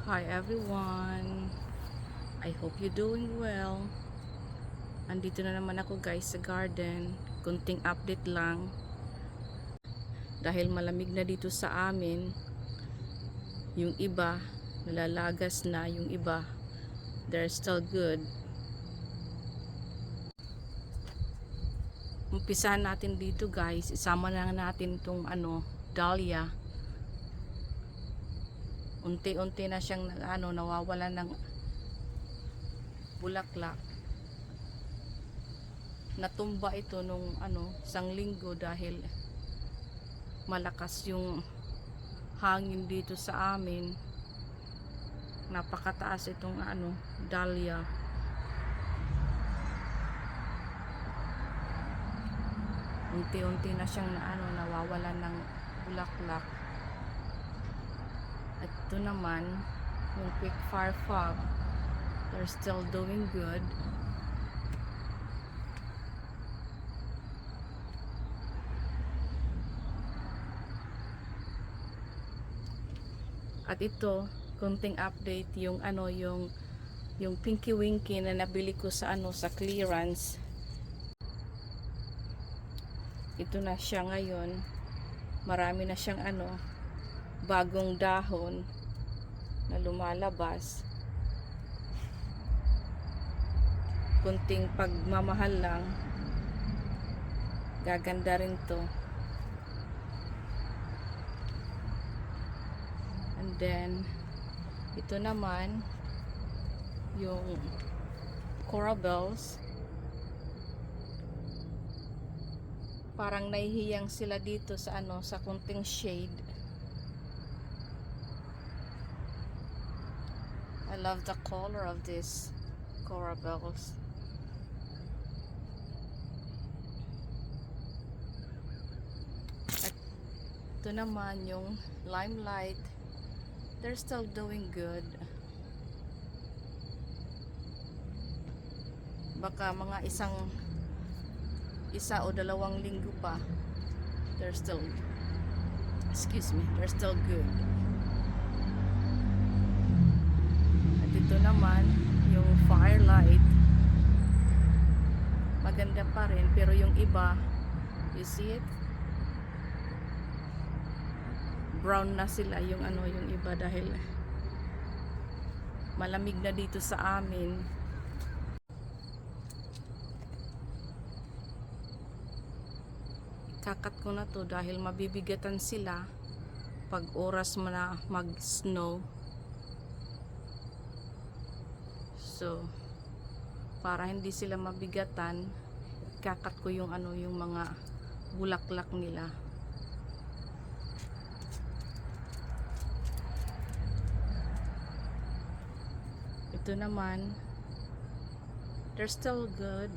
Hi everyone, I hope you're doing well. Andito na naman ako guys sa garden. Kunting update lang. Dahil malamig na dito sa amin, yung iba nalalagas na, yung iba they're still good. Umpisahan natin dito guys, isama na natin itong dahlia. Unti-unti na siyang nawawala ng bulaklak. Natumba ito nung isang linggo dahil malakas yung hangin dito sa amin. Napakataas itong dahlia. Unti-unti na siyang nawawalan ng bulaklak. At ito naman yung quick fire fog, they're still doing good. At ito, konting update yung yung Pinky Winky na nabili ko sa sa clearance. Ito na siya ngayon. Marami na siyang bagong dahon na lumalabas. Kunting pagmamahal lang, gaganda rin to. And then ito naman yung coral bells. Parang nahihiyang sila dito sa sa kunting shade. I love the color of this coral bells. At ito naman yung limelight, they're still doing good. Baka mga isa o dalawang linggo pa, they're still they're still good. At ito naman yung firelight, maganda pa rin, pero yung iba, you see it, brown na sila yung yung iba dahil malamig na dito sa amin. Kakat ko na to dahil mabibigatan sila pag oras mo na mag-snow. So para hindi sila mabigatan, kakat ko yung yung mga bulaklak nila. Ito naman, they're still good.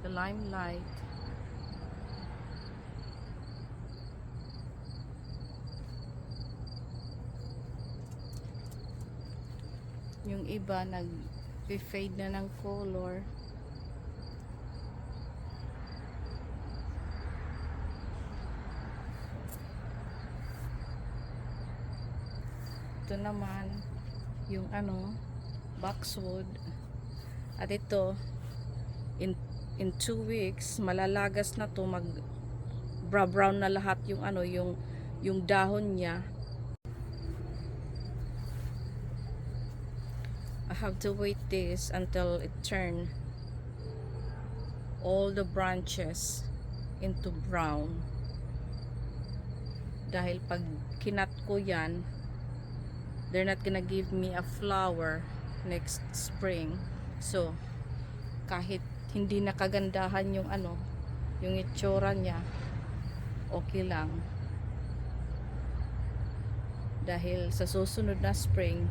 The limelight, yung iba nag-fade na ng color. Ito naman yung boxwood. At ito in 2 weeks malalagas na to, mag brown na lahat yung yung dahon niya. I have to wait this until it turn all the branches into brown. Dahil pag kinat ko yan, they're not gonna give me a flower next spring. So kahit hindi nakagandahan yung yung itsura niya, okay lang. Dahil sa susunod na spring,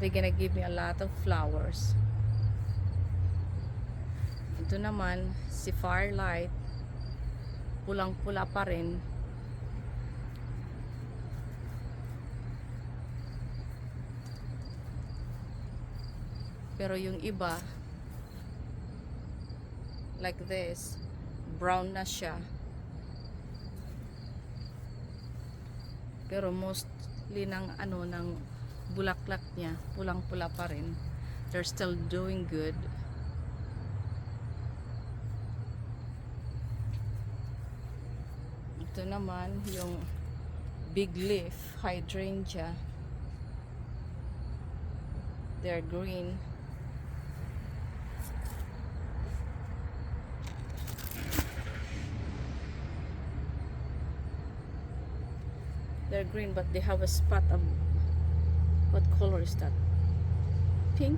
they're gonna give me a lot of flowers. Ito naman si firelight, pulang-pula pa rin. Pero yung iba like this, brown na siya. Pero mostly ng bulaklak niya pulang-pula pa rin. They're still doing good. Ito naman yung big leaf hydrangea. They're green. They're green, but they have a spot of, what color is that? Pink?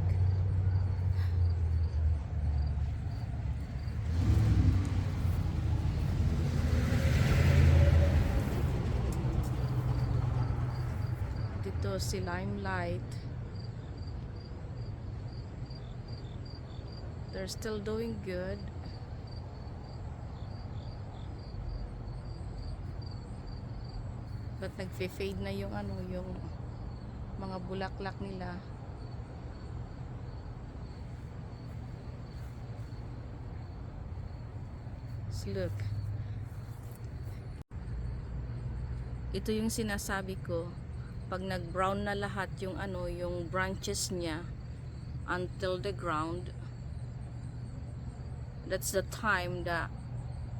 Dito si Limelight. They're still doing good. But nagfe-fade na yung ano, yung mga bulaklak nila. So look. Ito yung sinasabi ko, pag nag-brown na lahat yung ano, yung branches niya until the ground, that's the time na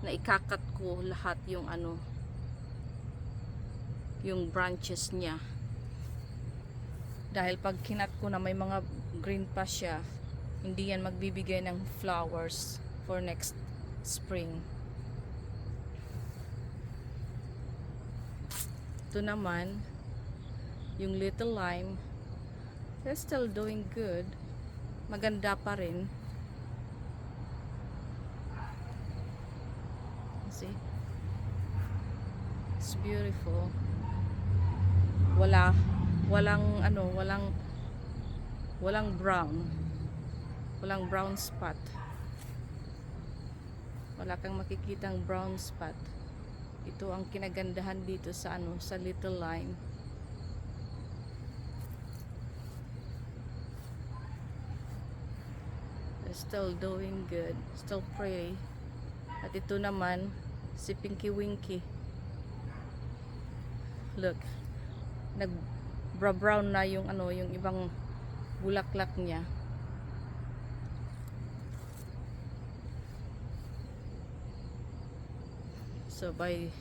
ikakat ko lahat yung ano, yung branches niya. Dahil pag kinat ko na may mga green pa siya, hindi yan magbibigay ng flowers for next spring. Ito naman yung little lime, they're still doing good. Maganda pa rin. See? It's beautiful. Walang brown. Walang brown spot. Wala kang makikitang brown spot. Ito ang kinagandahan dito sa ano, sa little lime. They're still doing good, still pretty. At ito naman si Pinky Winky. Look, nag-brown na yung ano, yung ibang bulaklak niya. So by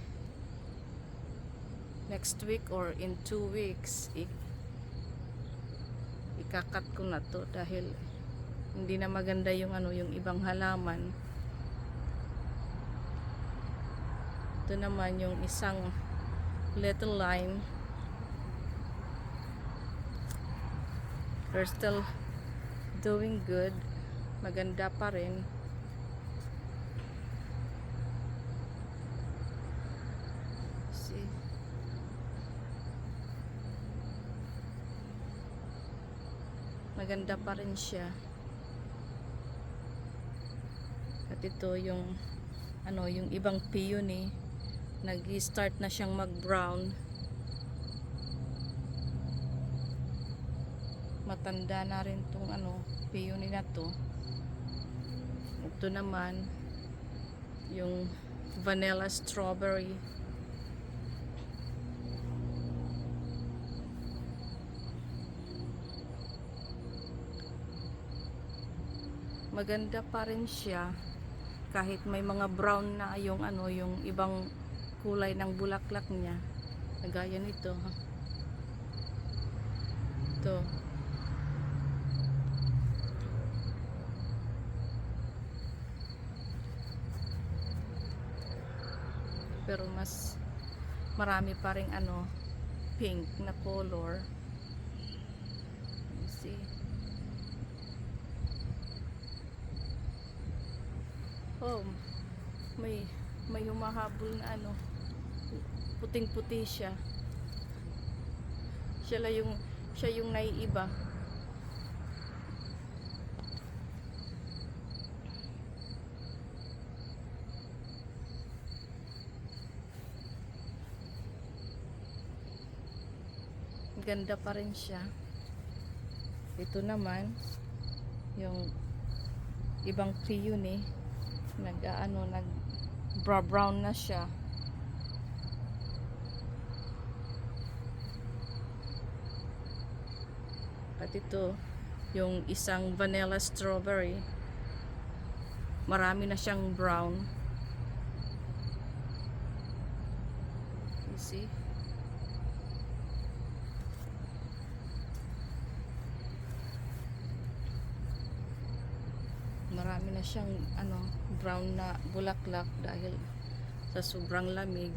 next week or in 2 weeks, ikakat ko na to dahil hindi na maganda yung ano, yung ibang halaman. Ito naman yung isang little lime. They're still doing good. Maganda pa rin. See? Maganda pa rin siya. At ito yung ano, yung ibang peony, nag-start na siyang mag-brown. Matanda na rin tong ano, peony na to. Ito naman yung vanilla strawberry. Maganda pa rin siya kahit may mga brown na yung ano, yung ibang kulay ng bulaklak niya. Kagaya nito, ha. Ito. Pero mas marami pa ring ano, pink na color. You see? Oh, may humahabol na ano, puting-puti siya. Siya yung naiiba. Ganda pa rin siya. Ito naman yung ibang peony, nag brown na siya. At ito, yung isang vanilla strawberry. Marami na siyang brown. You see? Marami na siyang brown na bulaklak dahil sa sobrang lamig.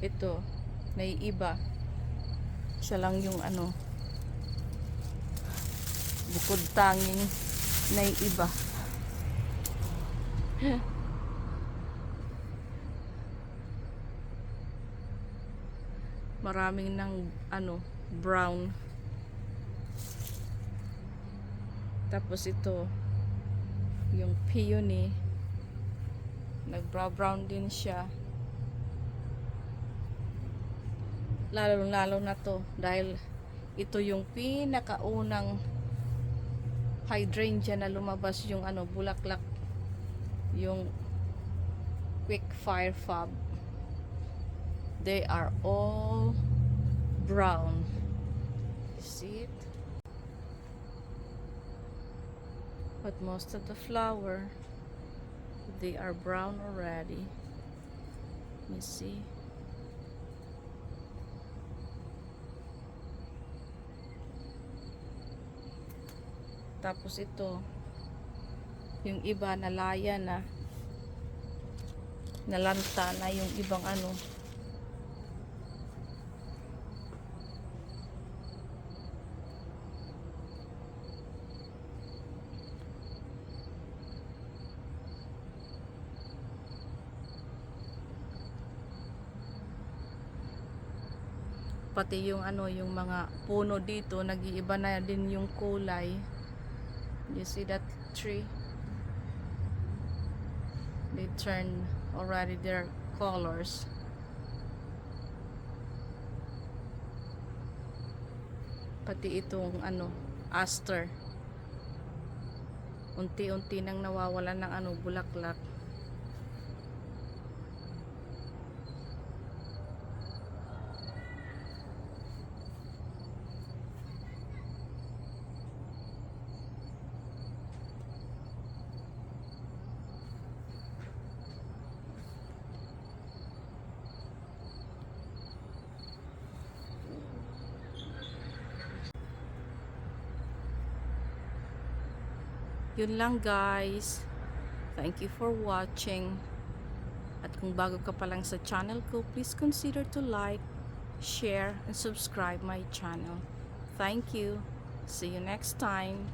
Ito, naiiba. Siya lang yung bukod tanging naiiba. Maraming ng brown. Tapos ito, yung peony, nag-brown din siya. Lalo na to dahil ito yung pinakaunang hydrangea na lumabas yung bulaklak, yung quick fire fab. They are all brown. See it? But most of the flower, they are brown already. You see? Tapos ito, yung iba nalaya na, nalanta na yung ibang pati yung yung mga puno dito, nag-iiba na din yung kulay. You see that tree? They turn already their colors. Pati itong aster. Unti-unti nang nawawalan ng bulaklak. Yun lang guys. Thank you for watching. At kung bago ka pa lang sa channel ko, please consider to like, share, and subscribe my channel. Thank you. See you next time.